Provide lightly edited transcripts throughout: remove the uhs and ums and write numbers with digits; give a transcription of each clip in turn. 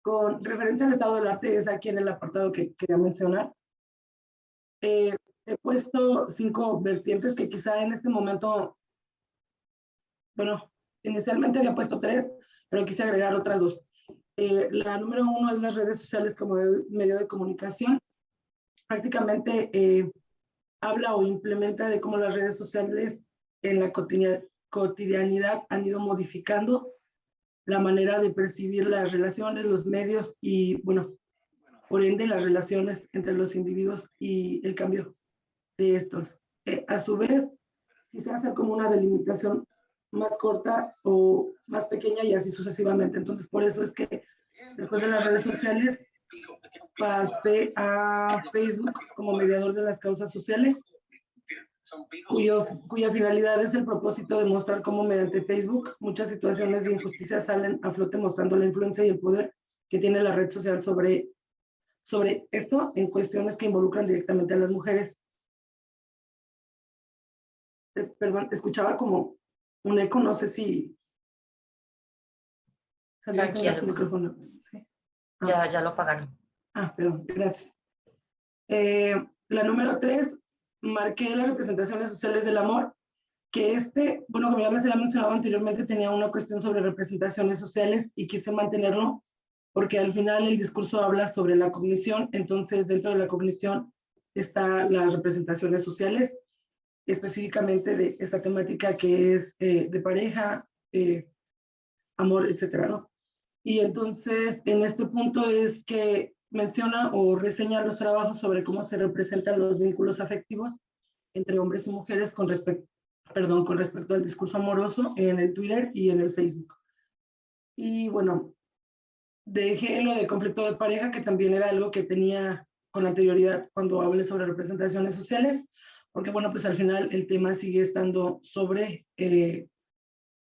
Con referencia al estado del arte, es aquí en el apartado que quería mencionar. He puesto 5 vertientes que quizá en este momento, bueno, inicialmente había puesto 3, pero quise agregar otras 2. La número 1 es las redes sociales como medio de comunicación. Prácticamente habla o implementa de cómo las redes sociales en la cotidianidad han ido modificando la manera de percibir las relaciones, los medios y, bueno, por ende, las relaciones entre los individuos y el cambio de estos. A su vez, quise hacer como una delimitación más corta o más pequeña y así sucesivamente. Entonces, por eso es que después de las redes sociales pasé a Facebook como mediador de las causas sociales, cuya finalidad es el propósito de mostrar cómo mediante Facebook muchas situaciones de injusticia salen a flote mostrando la influencia y el poder que tiene la red social sobre esto en cuestiones que involucran directamente a las mujeres. Perdón, escuchaba como un eco, no sé si salía fuera su Tranquilo, micrófono. ¿Sí? ya lo apagaron. Perdón, gracias. La número 3, marqué las representaciones sociales del amor, que bueno, como ya les había mencionado anteriormente, tenía una cuestión sobre representaciones sociales y quise mantenerlo porque al final el discurso habla sobre la cognición, entonces dentro de la cognición están las representaciones sociales, específicamente de esta temática que es de pareja, amor, etcétera, ¿no? Y entonces en este punto es que menciona o reseña los trabajos sobre cómo se representan los vínculos afectivos entre hombres y mujeres con respecto al discurso amoroso en el Twitter y en el Facebook. Y bueno, dejé lo de conflicto de pareja, que también era algo que tenía con anterioridad cuando hablé sobre representaciones sociales, porque bueno, pues al final el tema sigue estando sobre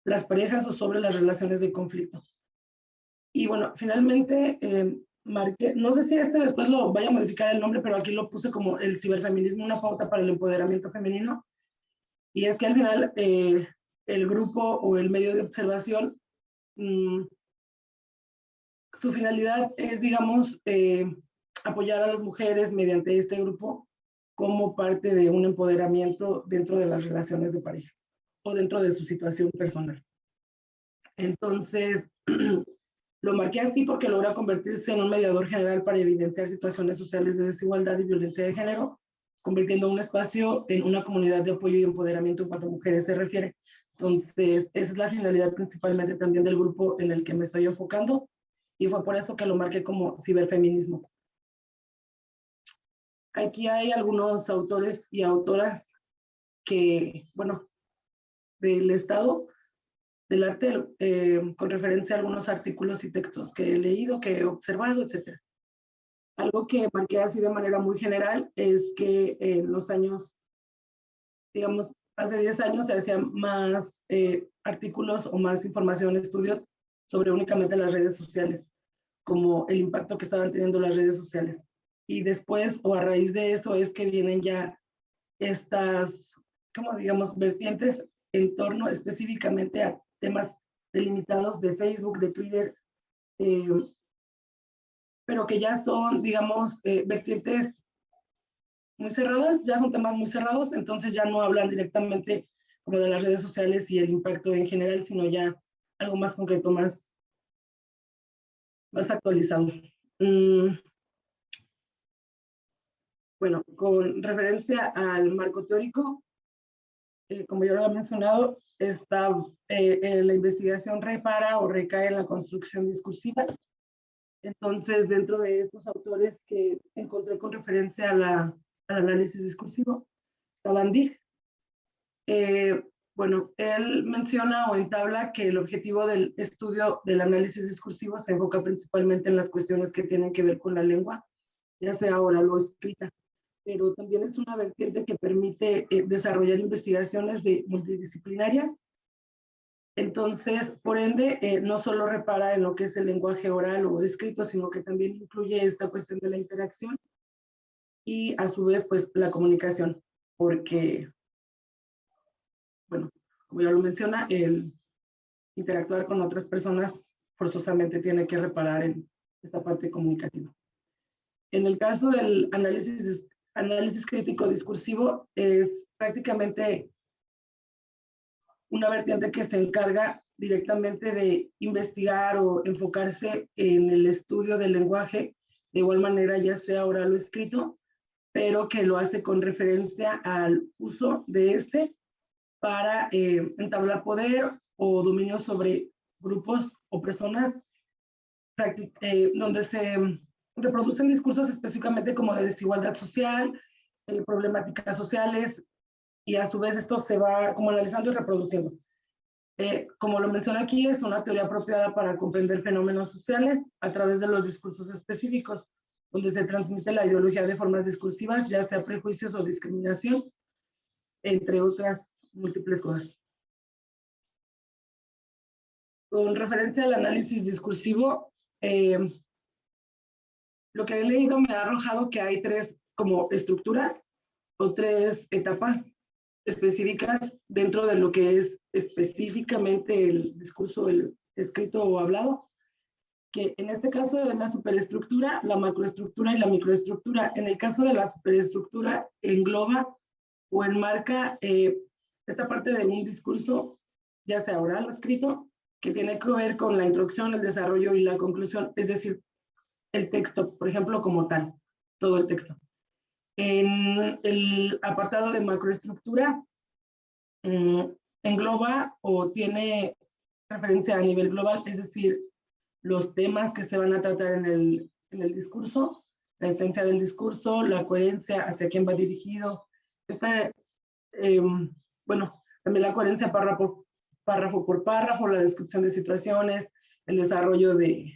las parejas o sobre las relaciones de conflicto. Y bueno, finalmente marqué, no sé si después lo vaya a modificar el nombre, pero aquí lo puse como el ciberfeminismo, una pauta para el empoderamiento femenino. Y es que al final el grupo o el medio de observación, su finalidad es, digamos, apoyar a las mujeres mediante este grupo como parte de un empoderamiento dentro de las relaciones de pareja o dentro de su situación personal. Entonces, lo marqué así porque logra convertirse en un mediador general para evidenciar situaciones sociales de desigualdad y violencia de género, convirtiendo un espacio en una comunidad de apoyo y empoderamiento en cuanto a mujeres se refiere. Entonces, esa es la finalidad principalmente también del grupo en el que me estoy enfocando y fue por eso que lo marqué como ciberfeminismo. Aquí hay algunos autores y autoras que, bueno, del Estado, del arte, con referencia a algunos artículos y textos que he leído, que he observado, etc. Algo que marqué así de manera muy general es que en los años, digamos, hace 10 años se hacían más artículos o más información, estudios sobre únicamente las redes sociales, como el impacto que estaban teniendo las redes sociales. Y después, o a raíz de eso, es que vienen ya estas, como digamos, vertientes en torno específicamente a temas delimitados de Facebook, de Twitter, eh, pero que ya son, digamos, vertientes muy cerradas, ya son temas muy cerrados, entonces ya no hablan directamente como de las redes sociales y el impacto en general, sino ya algo más concreto, más actualizado. Bueno, con referencia al marco teórico, como ya lo he mencionado, la investigación repara o recae en la construcción discursiva. Entonces, dentro de estos autores que encontré con referencia al análisis discursivo, estaba Dig. Bueno, él menciona o entabla que el objetivo del estudio del análisis discursivo se enfoca principalmente en las cuestiones que tienen que ver con la lengua, ya sea oral o escrita, pero también es una vertiente que permite desarrollar investigaciones multidisciplinarias. Entonces, por ende, no solo repara en lo que es el lenguaje oral o escrito, sino que también incluye esta cuestión de la interacción y a su vez, pues, la comunicación, porque, bueno, como ya lo menciona, el interactuar con otras personas forzosamente tiene que reparar en esta parte comunicativa. En el caso del análisis crítico discursivo, es prácticamente una vertiente que se encarga directamente de investigar o enfocarse en el estudio del lenguaje, de igual manera ya sea oral o escrito, pero que lo hace con referencia al uso de este para entablar poder o dominio sobre grupos o personas, donde se reproducen discursos específicamente como de desigualdad social, problemáticas sociales, y a su vez esto se va como analizando y reproduciendo. Como lo menciona aquí, es una teoría apropiada para comprender fenómenos sociales a través de los discursos específicos, donde se transmite la ideología de formas discursivas, ya sea prejuicios o discriminación, entre otras múltiples cosas. Con referencia al análisis discursivo, lo que he leído me ha arrojado que hay tres como estructuras o tres etapas específicas dentro de lo que es específicamente el discurso, el escrito o hablado, que en este caso es la superestructura, la macroestructura y la microestructura. En el caso de la superestructura engloba o enmarca esta parte de un discurso, ya sea oral o escrito, que tiene que ver con la introducción, el desarrollo y la conclusión, es decir, el texto, por ejemplo, como tal, todo el texto. En el apartado de macroestructura, engloba o tiene referencia a nivel global, es decir, los temas que se van a tratar en el discurso, la esencia del discurso, la coherencia, hacia quién va dirigido, bueno, también la coherencia párrafo por párrafo, la descripción de situaciones, el desarrollo del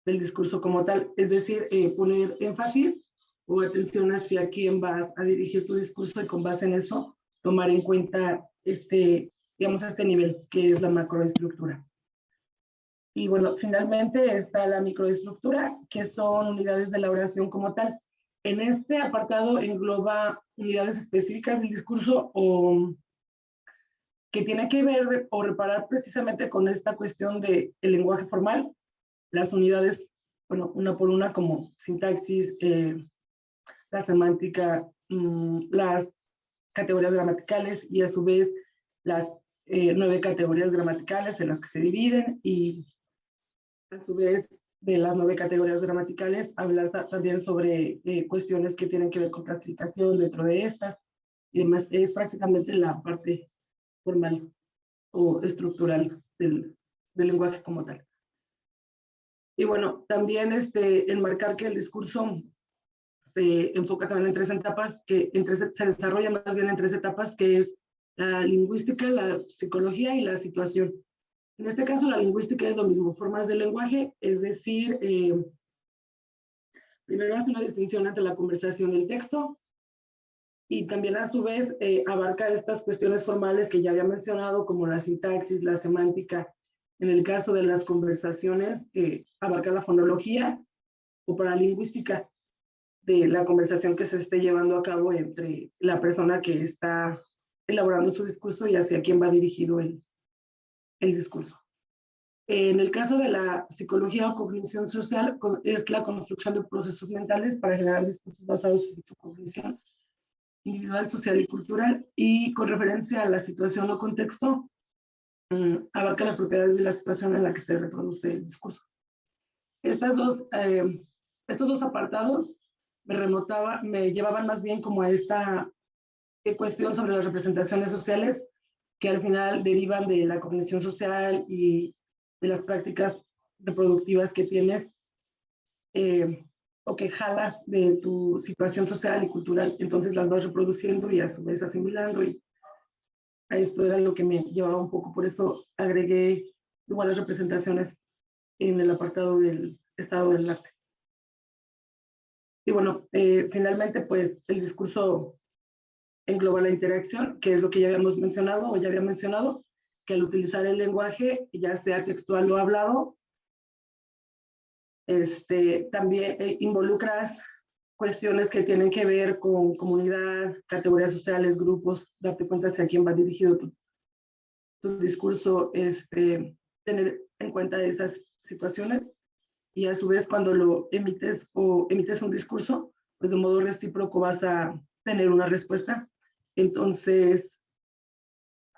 discurso como tal, es decir, poner énfasis o atención hacia quién vas a dirigir tu discurso y con base en eso tomar en cuenta digamos, este nivel que es la macroestructura. Y bueno, finalmente está la microestructura, que son unidades de la oración como tal. En este apartado engloba unidades específicas del discurso o que tiene que ver o reparar precisamente con esta cuestión del lenguaje formal, las unidades, bueno, una por una como sintaxis, la semántica, las categorías gramaticales y a su vez las 9 categorías gramaticales en las que se dividen y a su vez de las 9 categorías gramaticales hablar también sobre cuestiones que tienen que ver con clasificación dentro de estas y demás. Es prácticamente la parte formal o estructural del lenguaje como tal. Y bueno, también enmarcar que el discurso se enfoca también en 3 etapas, que se desarrolla más bien en 3 etapas, que es la lingüística, la psicología y la situación. En este caso, la lingüística es lo mismo, formas del lenguaje, es decir, primero hace una distinción entre la conversación y el texto, y también a su vez abarca estas cuestiones formales que ya había mencionado, como la sintaxis, la semántica. En el caso de las conversaciones, abarca la fonología o paralingüística de la conversación que se esté llevando a cabo entre la persona que está elaborando su discurso y hacia quién va dirigido el discurso. En el caso de la psicología o cognición social, es la construcción de procesos mentales para generar discursos basados en su cognición individual, social y cultural, y con referencia a la situación o contexto, abarca las propiedades de la situación en la que se reproduce el discurso. Estos dos apartados me llevaban más bien como a esta cuestión sobre las representaciones sociales que al final derivan de la cognición social y de las prácticas reproductivas que tienes o que jalas de tu situación social y cultural, entonces las vas reproduciendo y a su vez asimilando, y a esto era lo que me llevaba un poco, por eso agregué igual las representaciones en el apartado del estado del arte. Y bueno, finalmente pues el discurso engloba la interacción, que es lo que ya habíamos mencionado o ya había mencionado, que al utilizar el lenguaje, ya sea textual o hablado, también involucras cuestiones que tienen que ver con comunidad, categorías sociales, grupos, darte cuenta hacia quién va dirigido tu discurso, tener en cuenta esas situaciones y a su vez cuando lo emites o emites un discurso, pues de modo recíproco vas a tener una respuesta. Entonces,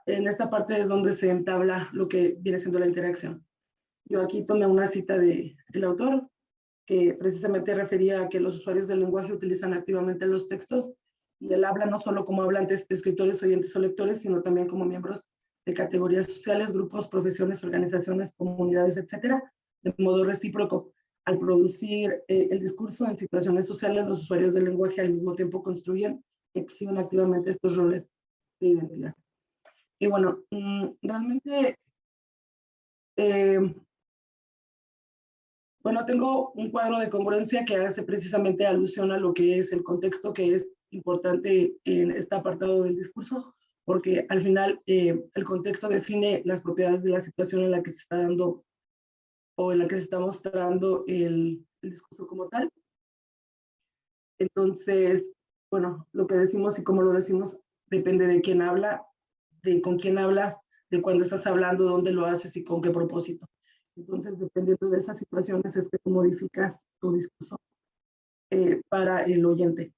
en esta parte es donde se entabla lo que viene siendo la interacción. Yo aquí tomé una cita del autor que precisamente refería a que los usuarios del lenguaje utilizan activamente los textos y él habla no solo como hablantes, escritores, oyentes o lectores, sino también como miembros de categorías sociales, grupos, profesiones, organizaciones, comunidades, etcétera, de modo recíproco. Al producir el discurso en situaciones sociales, los usuarios del lenguaje al mismo tiempo construyen y exhiben activamente estos roles de identidad. Y bueno, realmente, bueno, tengo un cuadro de congruencia que hace precisamente alusión a lo que es el contexto que es importante en este apartado del discurso, porque al final el contexto define las propiedades de la situación en la que se está dando o en la que se está mostrando el discurso como tal. Entonces, bueno, lo que decimos y cómo lo decimos depende de quién habla, de con quién hablas, de cuándo estás hablando, dónde lo haces y con qué propósito. Entonces, dependiendo de esas situaciones es que tú modificas tu discurso para el oyente.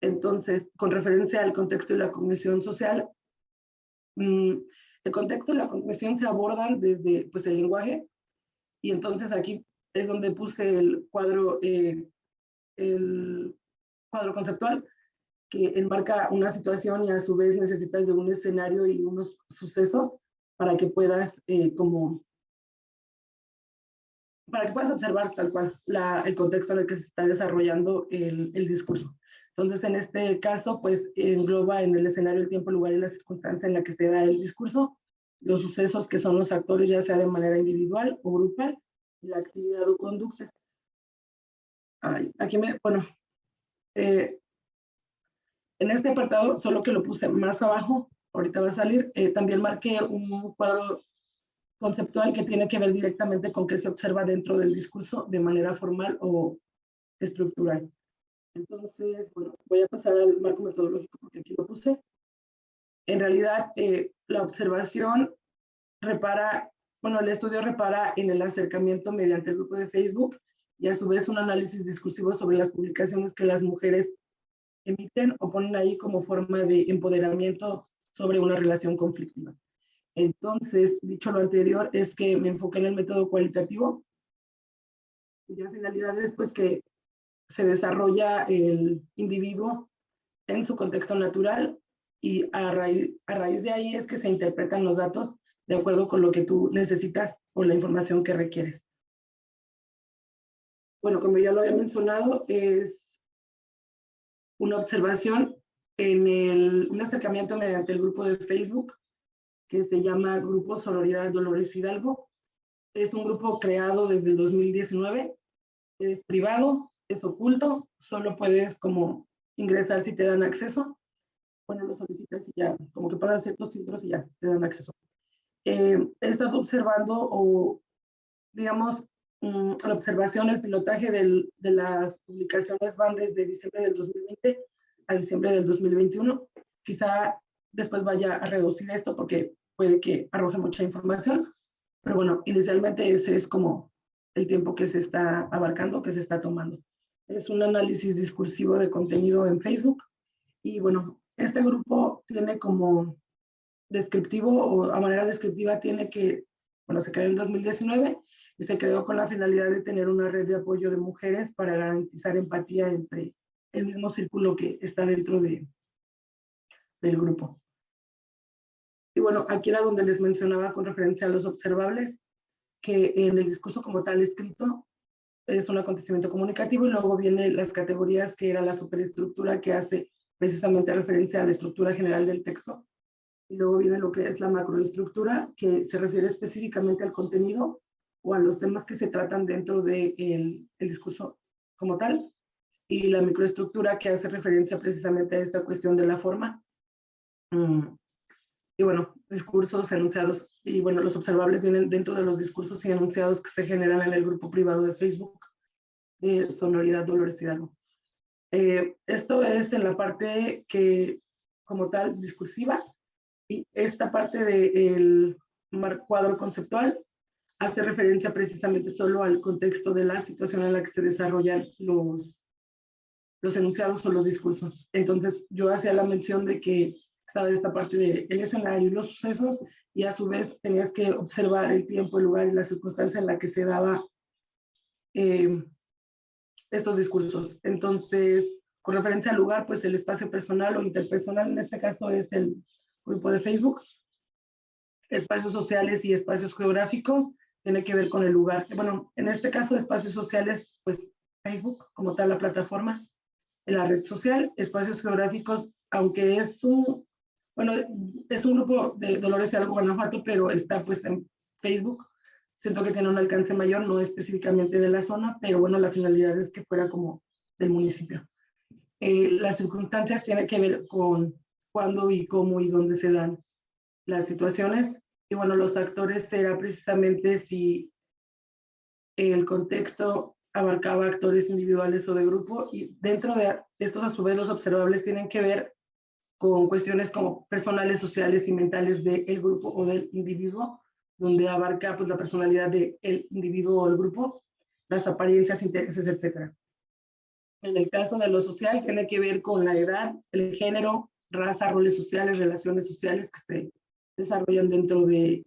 Entonces, con referencia al contexto y la cognición social, el contexto y la cognición se abordan desde pues, el lenguaje, y entonces aquí es donde puse el cuadro conceptual que enmarca una situación y a su vez necesitas de un escenario y unos sucesos para que puedas para que puedas observar tal cual el contexto en el que se está desarrollando el discurso. Entonces, en este caso, pues engloba en el escenario el tiempo, el lugar y la circunstancia en la que se da el discurso, los sucesos que son los actores, ya sea de manera individual o grupal, y la actividad o conducta. Aquí bueno, en este apartado, solo que lo puse más abajo, ahorita va a salir, también marqué un cuadro conceptual que tiene que ver directamente con qué se observa dentro del discurso de manera formal o estructural. Entonces, bueno, voy a pasar al marco metodológico porque aquí lo puse. En realidad, la observación el estudio repara en el acercamiento mediante el grupo de Facebook y a su vez un análisis discursivo sobre las publicaciones que las mujeres emiten o ponen ahí como forma de empoderamiento sobre una relación conflictiva. Entonces, dicho lo anterior, es que me enfoqué en el método cualitativo y la finalidad es pues que se desarrolla el individuo en su contexto natural y a raíz de ahí es que se interpretan los datos de acuerdo con lo que tú necesitas o la información que requieres. Bueno, como ya lo había mencionado, es una observación en un acercamiento mediante el grupo de Facebook que se llama Grupo Sororidad Dolores Hidalgo. Es un grupo creado desde el 2019, es privado, es oculto, solo puedes como ingresar si te dan acceso. Bueno, lo solicitas y ya, como que pasas ciertos filtros y ya te dan acceso. He estado observando o, digamos, la observación, el pilotaje de las publicaciones van desde diciembre del 2020 a diciembre del 2021. Quizá después vaya a reducir esto porque puede que arroje mucha información, pero bueno, inicialmente ese es como el tiempo que se está abarcando, que se está tomando. Es un análisis discursivo de contenido en Facebook y bueno, este grupo tiene como descriptivo o a manera descriptiva tiene que, bueno, se creó en 2019 y se creó con la finalidad de tener una red de apoyo de mujeres para garantizar empatía entre el mismo círculo que está dentro del grupo. Y bueno, aquí era donde les mencionaba con referencia a los observables, que en el discurso como tal escrito es un acontecimiento comunicativo y luego vienen las categorías que era la superestructura que hace precisamente referencia a la estructura general del texto. Y luego viene lo que es la macroestructura, que se refiere específicamente al contenido o a los temas que se tratan dentro del el discurso como tal. Y la microestructura, que hace referencia precisamente a esta cuestión de la forma. Y bueno, discursos, enunciados, y bueno, los observables vienen dentro de los discursos y enunciados que se generan en el grupo privado de Facebook de Sonoridad Dolores Hidalgo. Esto es en la parte que, como tal, discursiva, y esta parte del cuadro conceptual hace referencia precisamente solo al contexto de la situación en la que se desarrollan los enunciados o los discursos. Entonces, yo hacía la mención de que estaba esta parte del escenario y los sucesos, y a su vez tenías que observar el tiempo, el lugar y la circunstancia en la que se daba estos discursos. Entonces, con referencia al lugar, pues el espacio personal o interpersonal en este caso es el grupo de Facebook. Espacios sociales y espacios geográficos tiene que ver con el lugar. Bueno, en este caso, espacios sociales, pues Facebook como tal la plataforma, en la red social, espacios geográficos, aunque bueno, es un grupo de Dolores Hidalgo, Guanajuato, pero está pues en Facebook. Siento que tiene un alcance mayor, no específicamente de la zona, pero bueno, la finalidad es que fuera como del municipio. Las circunstancias tienen que ver con cuándo y cómo y dónde se dan las situaciones. Y bueno, los actores será precisamente si el contexto abarcaba actores individuales o de grupo, y dentro de estos a su vez los observables tienen que ver con cuestiones como personales, sociales y mentales del grupo o del individuo, donde abarca pues la personalidad del individuo o el grupo, las apariencias, intereses, etc. En el caso de lo social tiene que ver con la edad, el género, raza, roles sociales, relaciones sociales que se desarrollan dentro de,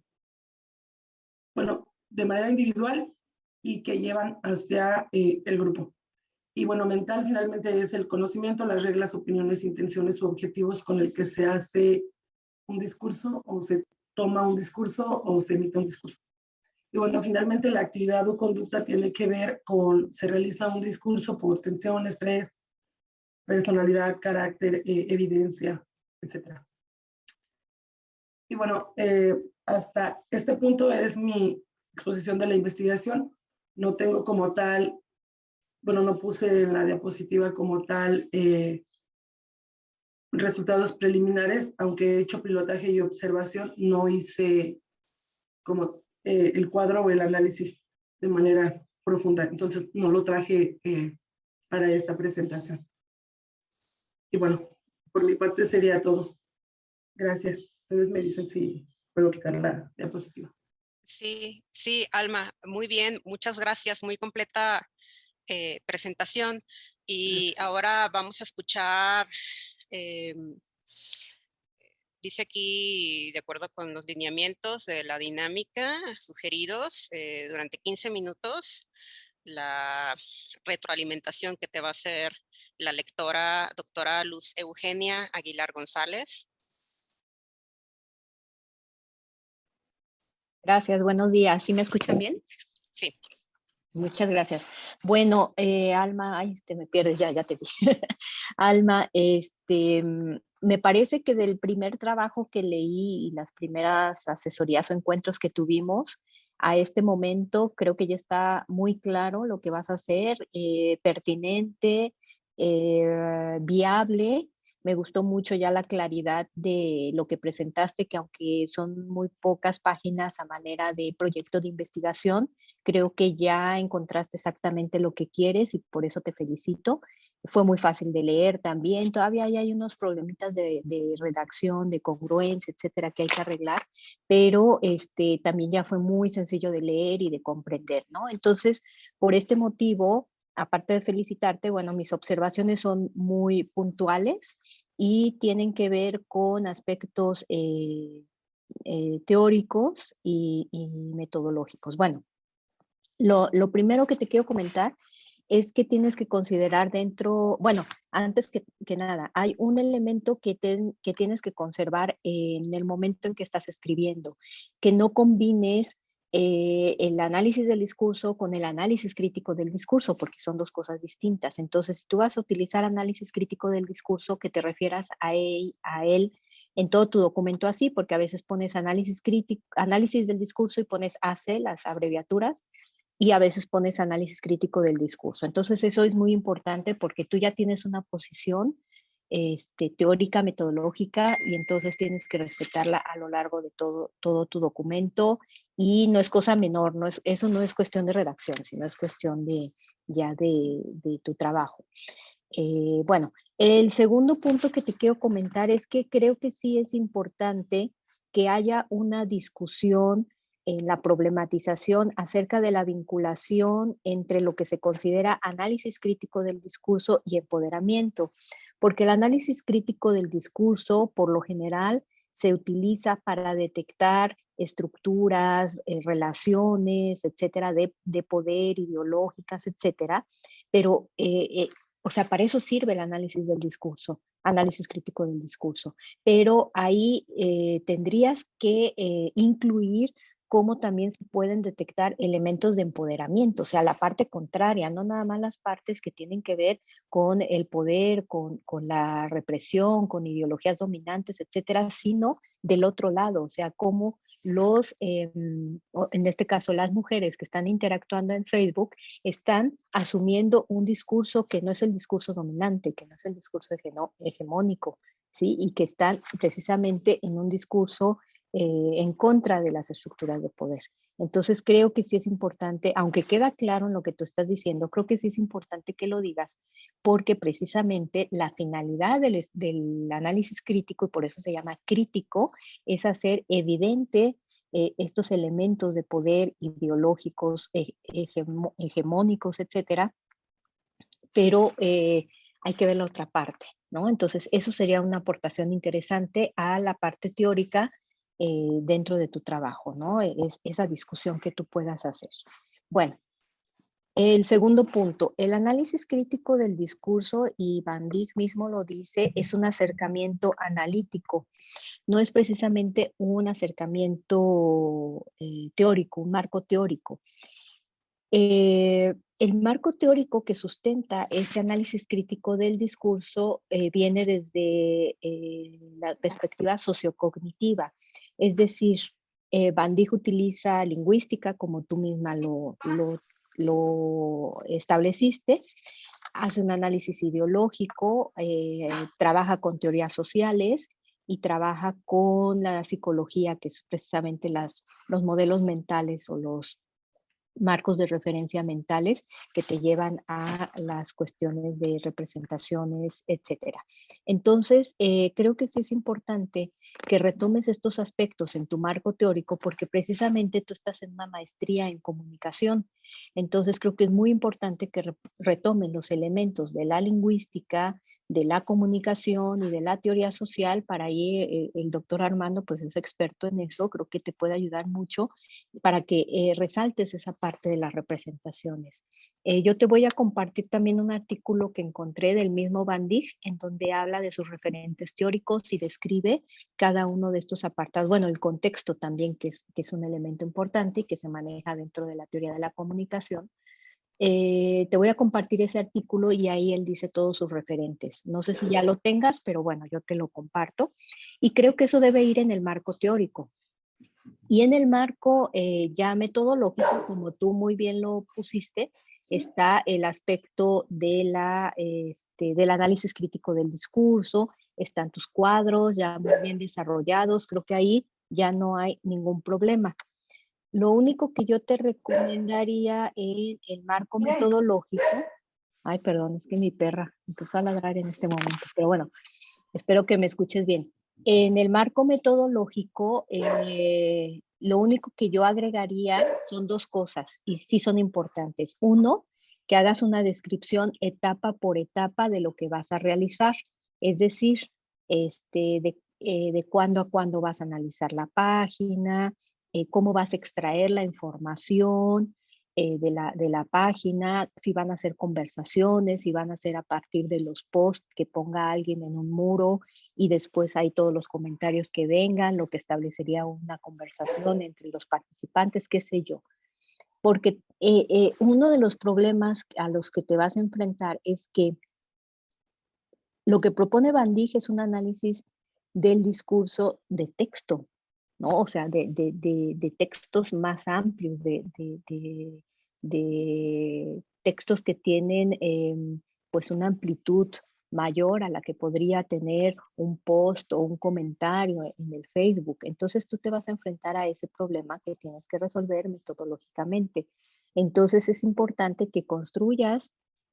bueno, de manera individual y que llevan hacia el grupo. Y bueno, mental finalmente es el conocimiento, las reglas, opiniones, intenciones u objetivos con el que se hace un discurso o se toma un discurso o se emite un discurso. Y bueno, finalmente la actividad o conducta tiene que ver con, se realiza un discurso por tensión, estrés, personalidad, carácter, evidencia, etcétera. Y bueno, hasta este punto es mi exposición de la investigación. No tengo como tal, bueno, no puse en la diapositiva como tal resultados preliminares, aunque he hecho pilotaje y observación, no hice como el cuadro o el análisis de manera profunda. Entonces, no lo traje para esta presentación. Y bueno, por mi parte sería todo. Gracias. Ustedes me dicen si puedo quitar la diapositiva. Sí, sí, Alma, muy bien, muchas gracias, muy completa presentación. Y ahora vamos a escuchar, dice aquí, de acuerdo con los lineamientos de la dinámica sugeridos durante 15 minutos, la retroalimentación que te va a hacer la lectora doctora Luz Eugenia Aguilar González. Gracias, buenos días. ¿Sí me escuchan bien? Sí. Muchas gracias. Bueno, Alma, ay, me pierdes, ya te vi. Alma, me parece que del primer trabajo que leí y las primeras asesorías o encuentros que tuvimos, a este momento creo que ya está muy claro lo que vas a hacer, pertinente, viable. Me gustó mucho ya la claridad de lo que presentaste, que aunque son muy pocas páginas a manera de proyecto de investigación, creo que ya encontraste exactamente lo que quieres y por eso te felicito. Fue muy fácil de leer también. Todavía hay unos problemitas de redacción, de congruencia, etcétera, que hay que arreglar, pero también ya fue muy sencillo de leer y de comprender, ¿no? Entonces, por este motivo, aparte de felicitarte, bueno, mis observaciones son muy puntuales y tienen que ver con aspectos teóricos y metodológicos. Bueno, lo primero que te quiero comentar es que tienes que considerar dentro, bueno, antes que nada, hay un elemento que tienes que conservar en el momento en que estás escribiendo, que no combines el análisis del discurso con el análisis crítico del discurso, porque son dos cosas distintas. Entonces, si tú vas a utilizar análisis crítico del discurso, que te refieras a él en todo tu documento así, porque a veces pones análisis crítico, análisis del discurso y pones AC, las abreviaturas, y a veces pones análisis crítico del discurso. Entonces eso es muy importante porque tú ya tienes una posición teórica, metodológica, y entonces tienes que respetarla a lo largo de todo tu documento, y no es cosa menor, eso no es cuestión de redacción, sino es cuestión de tu trabajo. Bueno, el segundo punto que te quiero comentar es que creo que sí es importante que haya una discusión en la problematización acerca de la vinculación entre lo que se considera análisis crítico del discurso y empoderamiento, porque el análisis crítico del discurso, por lo general, se utiliza para detectar estructuras, relaciones, etcétera, de poder, ideológicas, etcétera, pero, o sea, para eso sirve el análisis del discurso, análisis crítico del discurso, pero ahí tendrías que incluir cómo también se pueden detectar elementos de empoderamiento, o sea, la parte contraria, no nada más las partes que tienen que ver con el poder, con la represión, con ideologías dominantes, etcétera, sino del otro lado, o sea, cómo en este caso las mujeres que están interactuando en Facebook, están asumiendo un discurso que no es el discurso dominante, que no es el discurso hegemónico, ¿sí? Y que están precisamente en un discurso en contra de las estructuras de poder. Entonces creo que sí es importante, aunque queda claro en lo que tú estás diciendo, creo que sí es importante que lo digas, porque precisamente la finalidad del análisis crítico, y por eso se llama crítico, es hacer evidente estos elementos de poder ideológicos, hegemónicos, etcétera, pero hay que ver la otra parte, ¿no? Entonces, eso sería una aportación interesante a la parte teórica dentro de tu trabajo, ¿no? Es esa discusión que tú puedas hacer. Bueno, el segundo punto, el análisis crítico del discurso, y Van Dijk mismo lo dice, es un acercamiento analítico, no es precisamente un acercamiento teórico, un marco teórico. El marco teórico que sustenta este análisis crítico del discurso viene desde la perspectiva sociocognitiva, es decir, Van Dijk utiliza lingüística, como tú misma lo estableciste, hace un análisis ideológico, trabaja con teorías sociales y trabaja con la psicología, que es precisamente los modelos mentales o los marcos de referencia mentales que te llevan a las cuestiones de representaciones, etcétera. Entonces, creo que sí es importante que retomes estos aspectos en tu marco teórico porque precisamente tú estás en una maestría en comunicación. Entonces, creo que es muy importante que retomen los elementos de la lingüística, de la comunicación y de la teoría social. Para ahí el doctor Armando pues es experto en eso, creo que te puede ayudar mucho para que resaltes esa parte de las representaciones. Yo te voy a compartir también un artículo que encontré del mismo Van Dijk, en donde habla de sus referentes teóricos y describe cada uno de estos apartados. Bueno, el contexto también, que es un elemento importante y que se maneja dentro de la teoría de la comunicación. Te voy a compartir ese artículo y ahí él dice todos sus referentes. No sé si ya lo tengas, pero bueno, yo te lo comparto. Y creo que eso debe ir en el marco teórico. Y en el marco ya metodológico, como tú muy bien lo pusiste, está el aspecto del análisis crítico del discurso, están tus cuadros ya muy bien desarrollados, creo que ahí ya no hay ningún problema. Lo único que yo te recomendaría en el marco metodológico, ay, perdón, es que mi perra empezó a ladrar en este momento, pero bueno, espero que me escuches bien. En el marco metodológico, lo único que yo agregaría son dos cosas, y sí son importantes. Uno, que hagas una descripción etapa por etapa de lo que vas a realizar, es decir, de cuándo a cuándo vas a analizar la página, cómo vas a extraer la información de la página, si van a ser conversaciones, si van a ser a partir de los posts que ponga alguien en un muro, y después hay todos los comentarios que vengan, lo que establecería una conversación entre los participantes, qué sé yo. Porque uno de los problemas a los que te vas a enfrentar es que lo que propone Van Dijk es un análisis del discurso de texto, ¿no? O sea, de textos más amplios, de textos que tienen pues una amplitud mayor a la que podría tener un post o un comentario en el Facebook. Entonces tú te vas a enfrentar a ese problema que tienes que resolver metodológicamente. Entonces es importante que construyas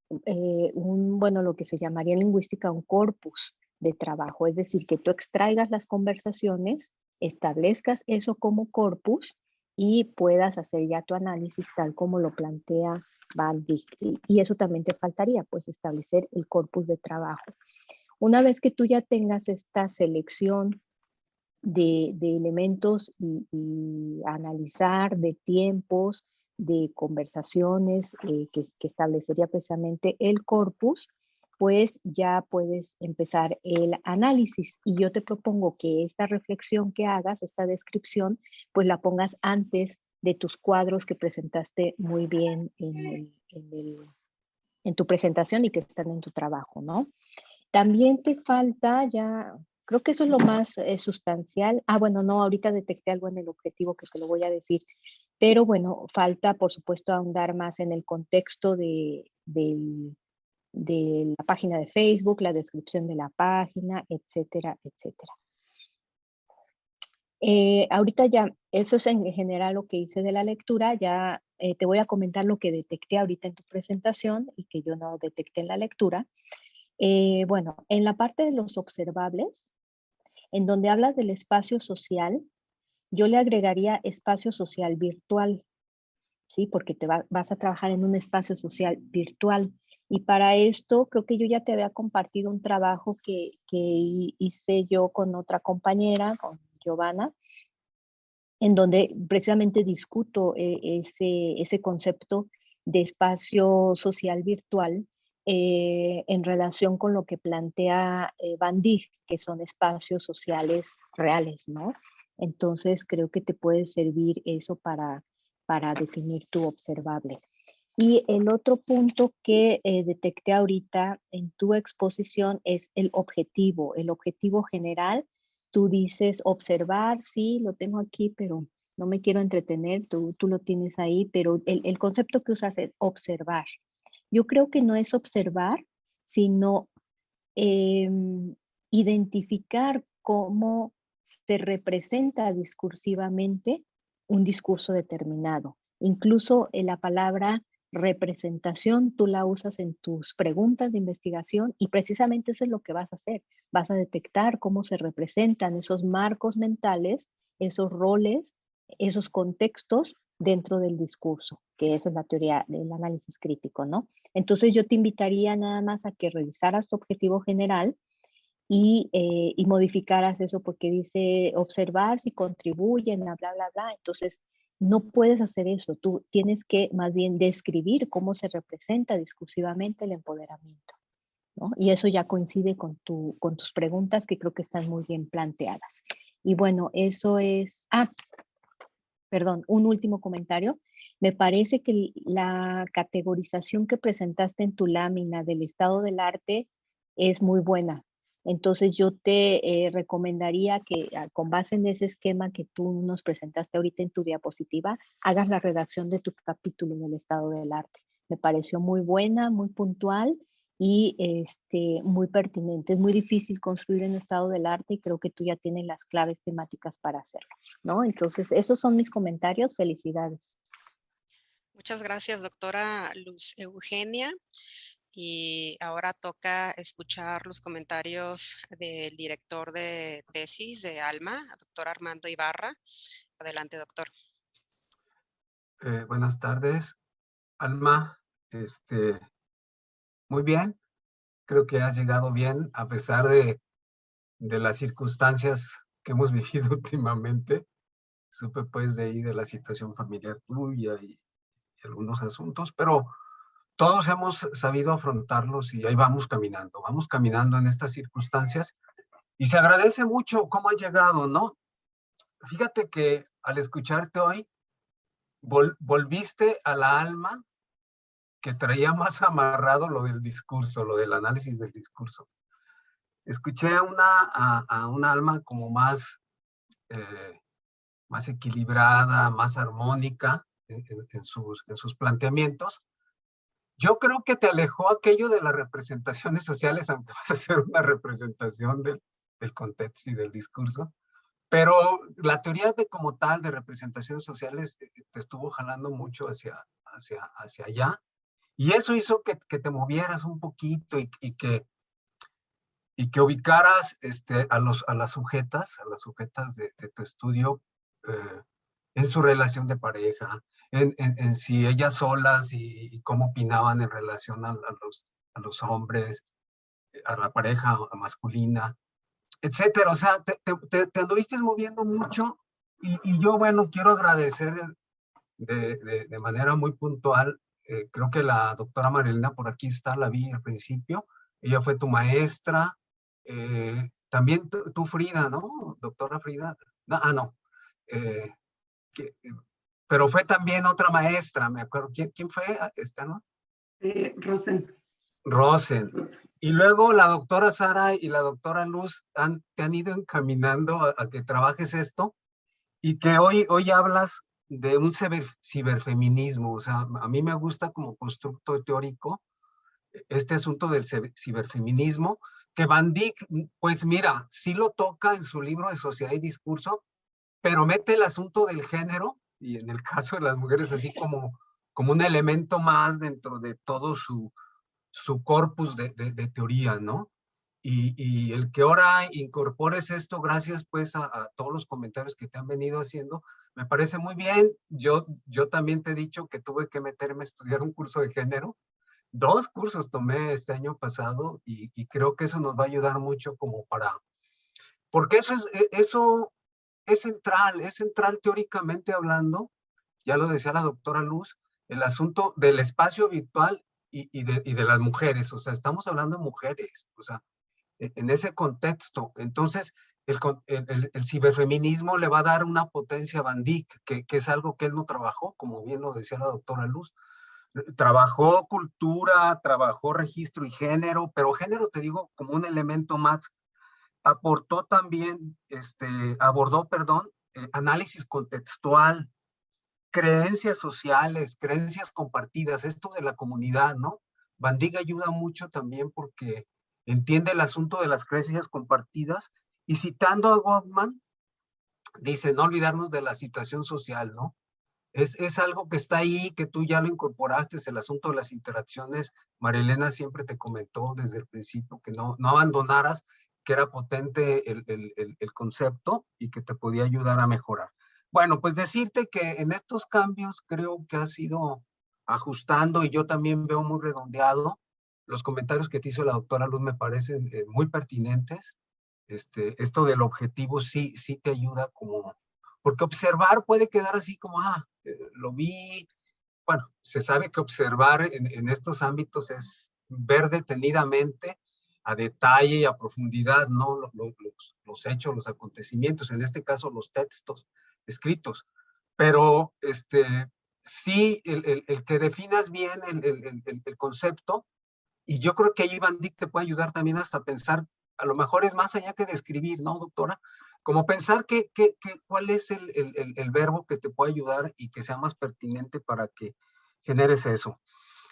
lo que se llamaría en lingüística un corpus de trabajo, es decir, que tú extraigas las conversaciones, establezcas eso como corpus y puedas hacer ya tu análisis tal como lo plantea Van Dijk. Y eso también te faltaría, pues establecer el corpus de trabajo. Una vez que tú ya tengas esta selección de elementos y analizar de tiempos, de conversaciones que establecería precisamente el corpus, pues ya puedes empezar el análisis. Y yo te propongo que esta reflexión que hagas, esta descripción, pues la pongas antes de tus cuadros que presentaste muy bien en tu presentación y que están en tu trabajo, ¿no? También te falta ya, creo que eso es lo más sustancial. Ah, bueno, no, ahorita detecté algo en el objetivo que te lo voy a decir, pero bueno, falta, por supuesto, ahondar más en el contexto de la página de Facebook, la descripción de la página, etcétera, etcétera. Ahorita ya, eso es en general lo que hice de la lectura. Ya te voy a comentar lo que detecté ahorita en tu presentación y que yo no detecté en la lectura. Bueno, en la parte de los observables, en donde hablas del espacio social, yo le agregaría espacio social virtual, ¿sí? Porque vas a trabajar en un espacio social virtual. Y para esto, creo que yo ya te había compartido un trabajo que hice yo con otra compañera, con Giovanna, en donde precisamente discuto ese concepto de espacio social virtual en relación con lo que plantea Van Dijk, que son espacios sociales reales, ¿no? Entonces creo que te puede servir eso para definir tu observable. Y el otro punto que detecté ahorita en tu exposición es el objetivo general. Tú dices observar, sí, lo tengo aquí, pero no me quiero entretener, tú lo tienes ahí, pero el concepto que usas es observar. Yo creo que no es observar, sino identificar cómo se representa discursivamente un discurso determinado. Incluso la palabra representación tú la usas en tus preguntas de investigación y precisamente eso es lo que vas a hacer. Vas a detectar cómo se representan esos marcos mentales, esos roles, esos contextos dentro del discurso, que esa es la teoría del análisis crítico, ¿no? Entonces yo te invitaría nada más a que revisaras tu objetivo general y modificaras eso porque dice observar si contribuyen, bla, bla, bla. Entonces no puedes hacer eso. Tú tienes que más bien describir cómo se representa discursivamente el empoderamiento, ¿no? Y eso ya coincide con tus preguntas que creo que están muy bien planteadas. Y bueno, eso es... perdón, un último comentario. Me parece que la categorización que presentaste en tu lámina del estado del arte es muy buena. Entonces yo te recomendaría que con base en ese esquema que tú nos presentaste ahorita en tu diapositiva, hagas la redacción de tu capítulo del estado del arte. Me pareció muy buena, muy puntual y muy pertinente. Es muy difícil construir un estado del arte y creo que tú ya tienes las claves temáticas para hacerlo, ¿no? Entonces, esos son mis comentarios. Felicidades. Muchas gracias, doctora Luz Eugenia. Y ahora toca escuchar los comentarios del director de tesis de ALMA, doctor Armando Ibarra. Adelante, doctor. Buenas tardes, Alma. Muy bien, creo que has llegado bien a pesar de las circunstancias que hemos vivido últimamente. Supe pues de ahí de la situación familiar tuya y algunos asuntos, pero todos hemos sabido afrontarlos y ahí vamos caminando en estas circunstancias y se agradece mucho cómo han llegado, ¿no? Fíjate que al escucharte hoy, volviste a la alma que traía más amarrado lo del discurso, lo del análisis del discurso. Escuché a una alma como más equilibrada, más armónica en sus planteamientos. Yo creo que te alejó aquello de las representaciones sociales, aunque vas a hacer una representación del contexto y del discurso, pero la teoría de como tal de representaciones sociales te estuvo jalando mucho hacia allá, y eso hizo que te movieras un poquito y que ubicaras a las sujetas de tu estudio en su relación de pareja, en si ellas solas y cómo opinaban en relación a los hombres, a la pareja masculina, etcétera. O sea, te anduviste moviendo mucho y yo, bueno, quiero agradecer de manera muy puntual. Creo que la doctora Marilena por aquí está, la vi al principio. Ella fue tu maestra. También tú, Frida, ¿no? Doctora Frida. No, no. Que, pero fue también otra maestra, me acuerdo. ¿Quién fue esta, no? Rosen. Rosen. Y luego la doctora Sara y la doctora Luz te han ido encaminando a que trabajes esto y que hoy hablas de un ciberfeminismo. O sea, a mí me gusta como constructo teórico este asunto del ciberfeminismo, que Van Dyck, pues mira, sí lo toca en su libro de Sociedad y Discurso, pero mete el asunto del género, y en el caso de las mujeres así como un elemento más dentro de todo su corpus de teoría, ¿no? Y el que ahora incorpores esto, gracias pues a todos los comentarios que te han venido haciendo, me parece muy bien. Yo también te he dicho que tuve que meterme a estudiar un curso de género. 2 cursos tomé este año pasado y creo que eso nos va a ayudar mucho como porque eso es central teóricamente hablando, ya lo decía la doctora Luz, el asunto del espacio virtual y de las mujeres. O sea, estamos hablando de mujeres, o sea, en ese contexto. Entonces, el ciberfeminismo le va a dar una potencia a Van Dyck, que es algo que él no trabajó, como bien lo decía la doctora Luz. Trabajó cultura, trabajó registro y género, pero género te digo como un elemento más. Aportó también, abordó, perdón, análisis contextual, creencias sociales, creencias compartidas, esto de la comunidad, ¿no? Van Dyck ayuda mucho también porque entiende el asunto de las creencias compartidas y citando a Goffman, dice, no olvidarnos de la situación social, ¿no? Es algo que está ahí, que tú ya lo incorporaste, es el asunto de las interacciones. Marilena siempre te comentó desde el principio que no abandonaras, que era potente el concepto y que te podía ayudar a mejorar. Bueno, pues decirte que en estos cambios creo que has ido ajustando y yo también veo muy redondeado. Los comentarios que te hizo la doctora Luz me parecen muy pertinentes. Esto del objetivo sí te ayuda como, porque observar puede quedar así como, lo vi. Bueno, se sabe que observar en estos ámbitos es ver detenidamente, a detalle y a profundidad, ¿no? Los hechos, los acontecimientos, en este caso los textos escritos. Pero sí, el que definas bien el concepto, y yo creo que ahí Van Dyck te puede ayudar también hasta pensar, a lo mejor es más allá que de escribir, ¿no, doctora? Como pensar cuál es el verbo que te puede ayudar y que sea más pertinente para que generes eso.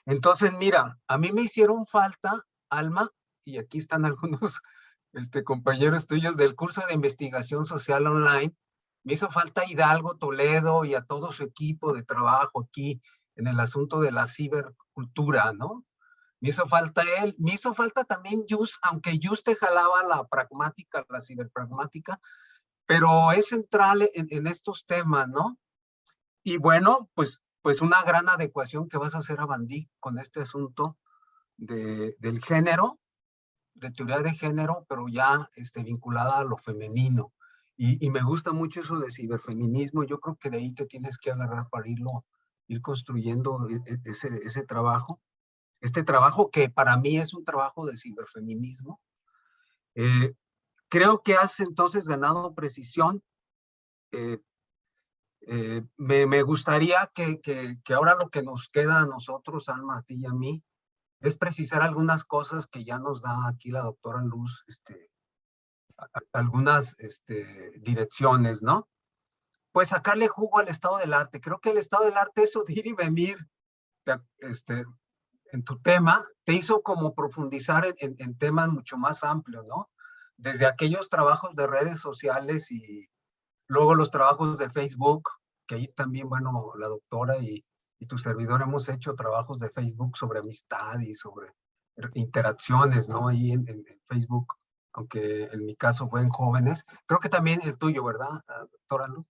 Entonces, mira, a mí me hicieron falta, Alma, y aquí están algunos compañeros tuyos del curso de investigación social online, me hizo falta Hidalgo, Toledo y a todo su equipo de trabajo aquí en el asunto de la cibercultura, ¿no? Me hizo falta él, me hizo falta también Just, aunque Just te jalaba la pragmática, la ciberpragmática, pero es central en estos temas, ¿no? Y bueno, pues una gran adecuación que vas a hacer a Van Dyck con este asunto del género, de teoría de género, pero ya vinculada a lo femenino. Y me gusta mucho eso de ciberfeminismo. Yo creo que de ahí te tienes que agarrar para ir construyendo ese trabajo. Este trabajo que para mí es un trabajo de ciberfeminismo. Creo que has entonces ganado precisión. Me gustaría que ahora lo que nos queda a nosotros, Alma, a ti y a mí, es precisar algunas cosas que ya nos da aquí la doctora Luz, algunas direcciones, ¿no? Pues sacarle jugo al estado del arte. Creo que el estado del arte, eso de ir y venir, en tu tema, te hizo como profundizar en temas mucho más amplios, ¿no? Desde aquellos trabajos de redes sociales y luego los trabajos de Facebook, que ahí también, bueno, la doctora y tu servidor hemos hecho trabajos de Facebook sobre amistad y sobre interacciones, ¿no? Ahí en Facebook, aunque en mi caso fue en jóvenes. Creo que también el tuyo, ¿verdad, doctora Luz?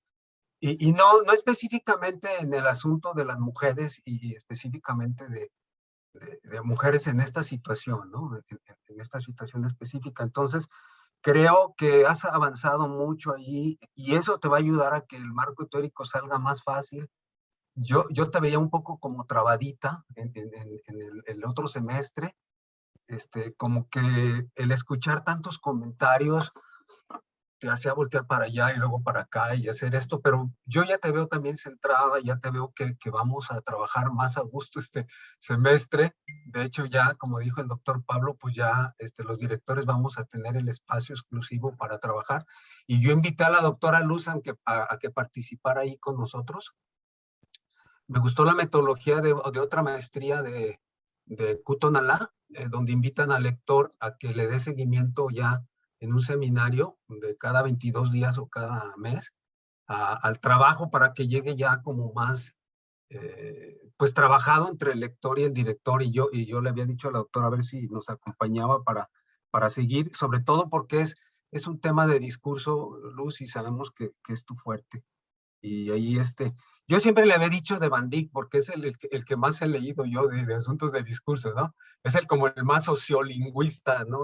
Y no específicamente en el asunto de las mujeres y específicamente de mujeres en esta situación, ¿no? En esta situación específica. Entonces, creo que has avanzado mucho allí y eso te va a ayudar a que el marco teórico salga más fácil. Yo te veía un poco como trabadita en el otro semestre, como que el escuchar tantos comentarios te hacía voltear para allá y luego para acá y hacer esto, pero yo ya te veo también centrada, ya te veo que vamos a trabajar más a gusto este semestre. De hecho, ya, como dijo el doctor Pablo, pues ya los directores vamos a tener el espacio exclusivo para trabajar. Y yo invité a la doctora Luz a que participara ahí con nosotros. Me gustó la metodología de otra maestría de Cutonalá, donde invitan al lector a que le dé seguimiento ya en un seminario de cada 22 días o cada mes al trabajo para que llegue ya como más, pues trabajado entre el lector y el director. Y yo le había dicho a la doctora a ver si nos acompañaba para seguir, sobre todo porque es un tema de discurso, Luz, y sabemos que es tu fuerte. Y ahí yo siempre le había dicho de Van Dyck, porque es el que más he leído yo de asuntos de discurso, ¿no? Es como el más sociolingüista, ¿no?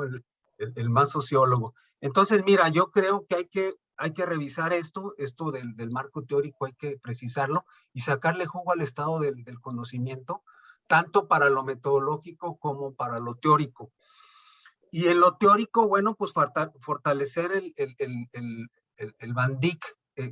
El más sociólogo. Entonces, mira, yo creo que hay que revisar esto del marco teórico, hay que precisarlo y sacarle jugo al estado del conocimiento, tanto para lo metodológico como para lo teórico. Y en lo teórico, bueno, pues fortalecer el Van Dyck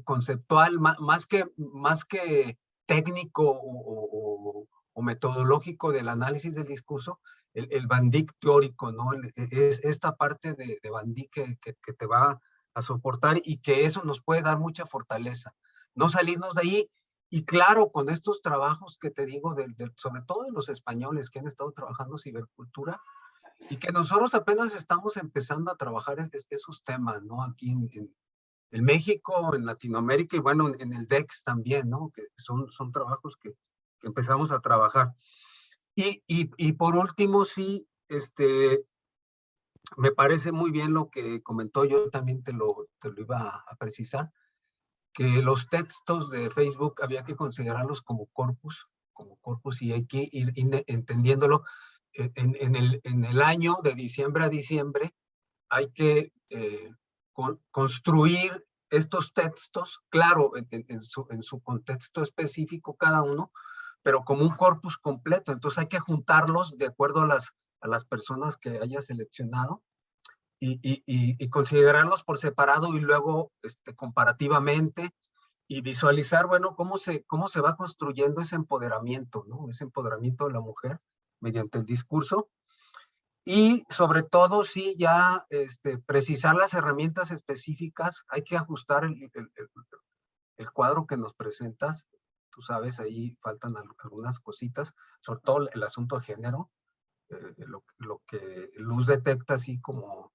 conceptual, más que técnico o metodológico del análisis del discurso, el Van Dyck teórico, ¿no? Es esta parte de Van Dyck que te va a soportar y que eso nos puede dar mucha fortaleza. No salirnos de ahí. Y claro, con estos trabajos que te digo, sobre todo de los españoles que han estado trabajando cibercultura, y que nosotros apenas estamos empezando a trabajar esos temas, ¿no? Aquí en México, en Latinoamérica y bueno, en el DEX también, ¿no? Que son trabajos que empezamos a trabajar. Y por último, sí, me parece muy bien lo que comentó, yo también te lo iba a precisar, que los textos de Facebook había que considerarlos como corpus y hay que ir entendiéndolo. En el año de diciembre a diciembre hay que construir estos textos, claro, en su contexto específico cada uno, pero como un corpus completo. Entonces hay que juntarlos de acuerdo a las personas que haya seleccionado y considerarlos por separado y luego comparativamente y visualizar, bueno, cómo se va construyendo ese empoderamiento, ¿no? Ese empoderamiento de la mujer mediante el discurso. Y sobre todo, sí, ya precisar las herramientas específicas, hay que ajustar el cuadro que nos presentas. Tú sabes, ahí faltan algunas cositas, sobre todo el asunto de género, lo que Luz detecta así como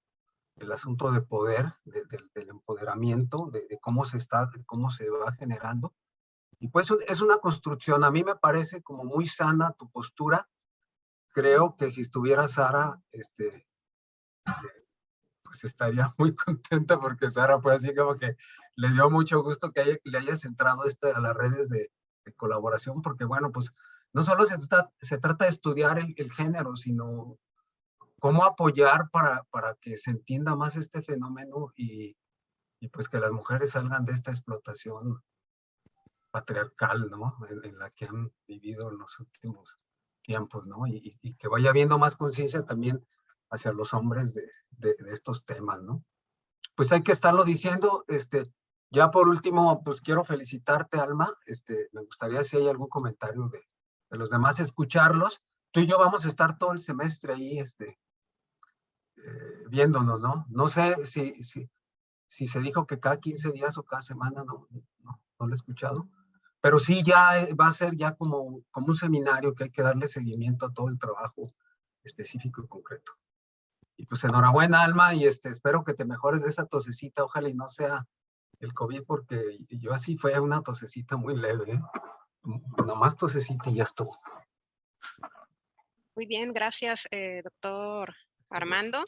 el asunto de poder, del empoderamiento, de cómo se va generando. Y pues es una construcción, a mí me parece como muy sana tu postura. Creo que si estuviera Sara, pues estaría muy contenta porque Sara fue así como que le dio mucho gusto que le hayas entrado a las redes de colaboración, porque bueno, pues no solo se trata de estudiar el género, sino cómo apoyar para que se entienda más este fenómeno y pues que las mujeres salgan de esta explotación patriarcal, ¿no? En la que han vivido en los últimos tiempos, ¿no? Y que vaya habiendo más conciencia también hacia los hombres de estos temas, ¿no? Pues hay que estarlo diciendo. Ya por último, pues quiero felicitarte, Alma. Me gustaría si hay algún comentario de los demás, escucharlos. Tú y yo vamos a estar todo el semestre ahí, viéndonos, ¿no? No sé si se dijo que cada 15 días o cada semana, no lo he escuchado. Pero sí ya va a ser ya como un seminario que hay que darle seguimiento a todo el trabajo específico y concreto. Y pues enhorabuena, Alma, y espero que te mejores de esa tosecita, ojalá y no sea el COVID, porque yo así fue una tosecita muy leve, ¿eh? Nomás tosecita y ya estuvo. Muy bien, gracias, doctor Armando.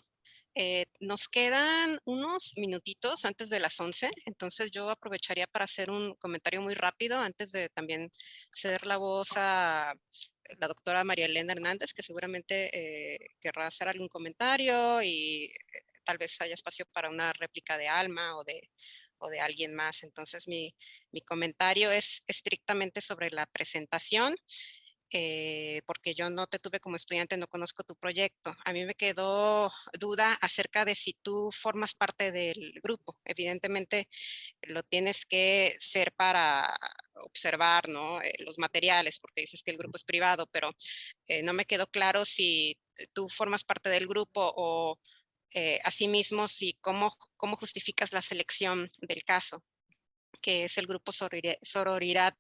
Nos quedan unos minutitos antes de las 11, entonces yo aprovecharía para hacer un comentario muy rápido antes de también ceder la voz a la doctora María Elena Hernández, que seguramente querrá hacer algún comentario y tal vez haya espacio para una réplica de Alma o de alguien más. Entonces mi comentario es estrictamente sobre la presentación. Porque yo no te tuve como estudiante, no conozco tu proyecto. A mí me quedó duda acerca de si tú formas parte del grupo. Evidentemente lo tienes que ser para observar, ¿no? Los materiales, porque dices que el grupo es privado, pero no me quedó claro si tú formas parte del grupo o asimismo si cómo justificas la selección del caso, que es el grupo Sororidad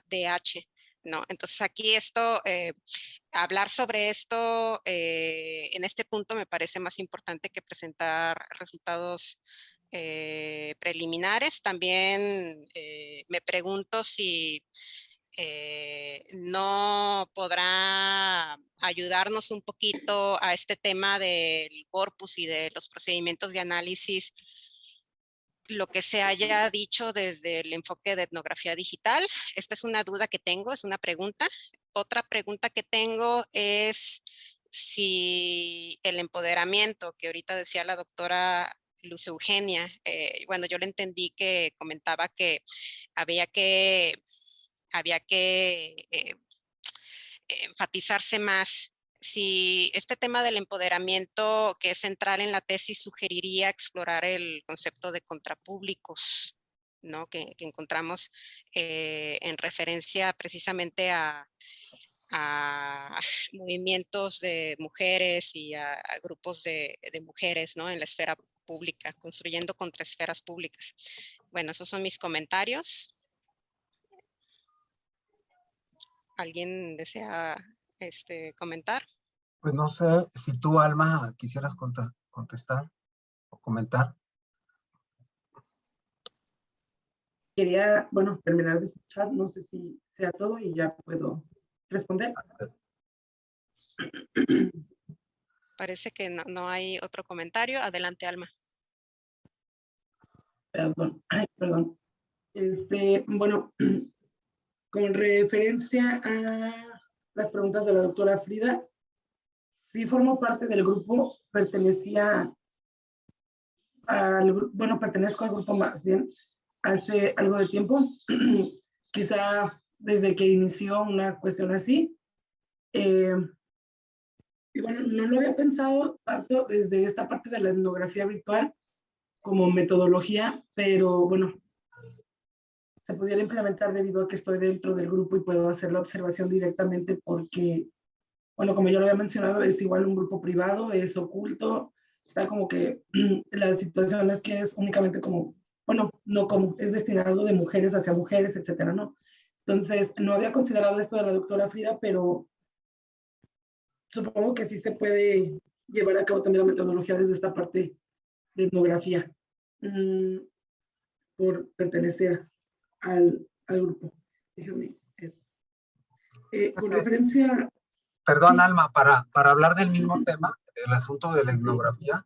DH. ¿No? Entonces aquí hablar sobre esto en este punto me parece más importante que presentar resultados preliminares. También me pregunto si no podrá ayudarnos un poquito a este tema del corpus y de los procedimientos de análisis, lo que se haya dicho desde el enfoque de etnografía digital. Esta es una duda que tengo, es una pregunta. Otra pregunta que tengo es si el empoderamiento que ahorita decía la doctora Luz Eugenia, bueno, yo le entendí que comentaba que había que enfatizarse más. Si este tema del empoderamiento que es central en la tesis sugeriría explorar el concepto de contrapúblicos, ¿no? que encontramos en referencia precisamente a movimientos de mujeres y a grupos de mujeres, ¿no? En la esfera pública, construyendo contraesferas públicas. Bueno, esos son mis comentarios. ¿Alguien desea comentar? Pues no sé si tú, Alma, quisieras contestar o comentar. Quería, bueno, terminar de escuchar, no sé si sea todo y ya puedo responder. Parece que no hay otro comentario. Adelante, Alma. Perdón, ay, perdón. Bueno, con referencia a las preguntas de la doctora Frida, sí formo parte del grupo, pertenezco al grupo más bien hace algo de tiempo, quizá desde que inició una cuestión así. Y bueno, no lo había pensado tanto desde esta parte de la etnografía virtual como metodología, pero bueno, se pudiera implementar debido a que estoy dentro del grupo y puedo hacer la observación directamente porque, bueno, como ya lo había mencionado, es igual un grupo privado, es oculto, está como que la situación es que es únicamente como, bueno, no como, es destinado de mujeres hacia mujeres, etcétera, ¿no? Entonces, no había considerado esto de la doctora Frida, pero supongo que sí se puede llevar a cabo también la metodología desde esta parte de etnografía, por pertenecer al grupo. Déjame. Con referencia... Perdón, Sí. Alma, para hablar del mismo tema, el asunto de la etnografía,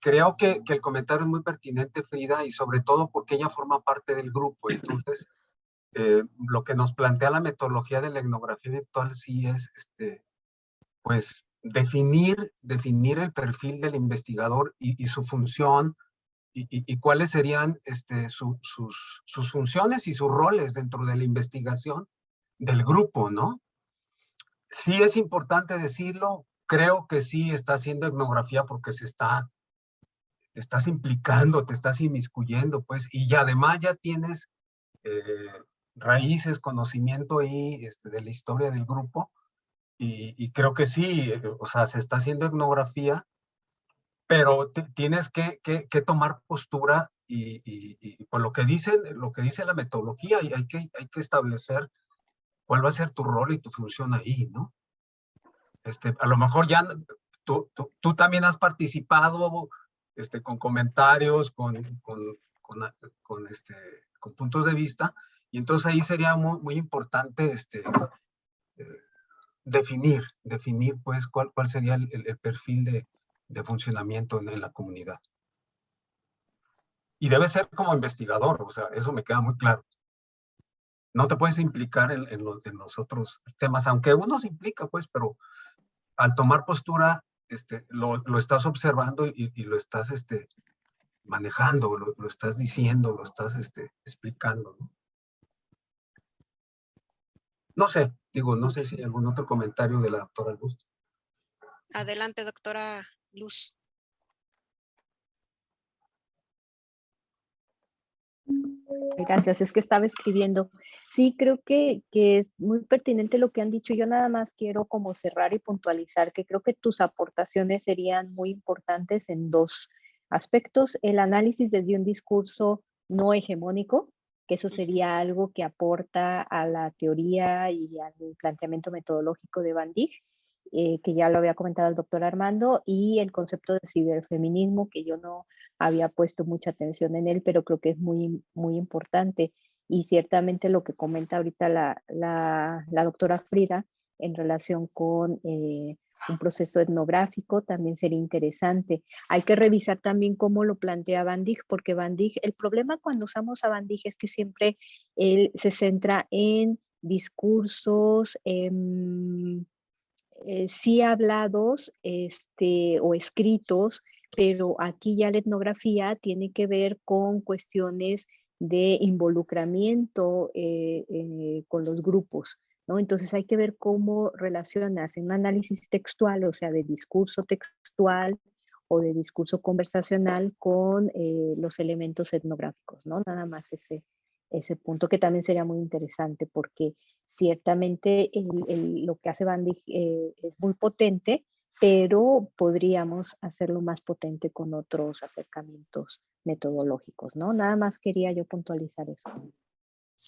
creo que el comentario es muy pertinente, Frida, y sobre todo porque ella forma parte del grupo. Entonces, lo que nos plantea la metodología de la etnografía virtual sí es, pues, definir el perfil del investigador y su función y cuáles serían sus funciones y sus roles dentro de la investigación del grupo, ¿no? Sí es importante decirlo, creo que sí está haciendo etnografía porque te estás implicando, te estás inmiscuyendo, pues, y además ya tienes raíces, conocimiento ahí de la historia del grupo, y creo que sí, o sea, se está haciendo etnografía, pero tienes que tomar postura y por lo que dice la metodología, y hay que establecer cuál va a ser tu rol y tu función ahí, ¿no? A lo mejor ya tú también has participado con comentarios, con puntos de vista, y entonces ahí sería muy, muy importante definir pues cuál sería el perfil funcionamiento en la comunidad. Y debe ser como investigador, o sea, eso me queda muy claro. No te puedes implicar en los otros temas, aunque uno se implica, pues, pero al tomar postura, lo estás observando y lo estás manejando, lo estás diciendo, lo estás explicando, ¿no? No sé, digo, no sé si hay algún otro comentario de la doctora Luz. Adelante, doctora Luz. Gracias, es que estaba escribiendo. Sí, creo que es muy pertinente lo que han dicho. Yo nada más quiero como cerrar y puntualizar que creo que tus aportaciones serían muy importantes en dos aspectos. El análisis desde un discurso no hegemónico, que eso sería algo que aporta a la teoría y al planteamiento metodológico de Van Dijk, que ya lo había comentado el doctor Armando, y el concepto de ciberfeminismo, que yo no había puesto mucha atención en él, pero creo que es muy, muy importante. Y ciertamente lo que comenta ahorita la doctora Frida en relación con un proceso etnográfico también sería interesante. Hay que revisar también cómo lo plantea Van Dijk, porque Van Dijk, el problema cuando usamos a Van Dijk es que siempre él se centra en discursos sí hablados o escritos, pero aquí ya la etnografía tiene que ver con cuestiones de involucramiento con los grupos, ¿no? Entonces hay que ver cómo relacionas en un análisis textual, o sea, de discurso textual o de discurso conversacional con los elementos etnográficos, ¿no? Nada más ese punto que también sería muy interesante porque ciertamente lo que hace Van Dijk es muy potente, pero podríamos hacerlo más potente con otros acercamientos metodológicos, ¿no? Nada más quería yo puntualizar eso.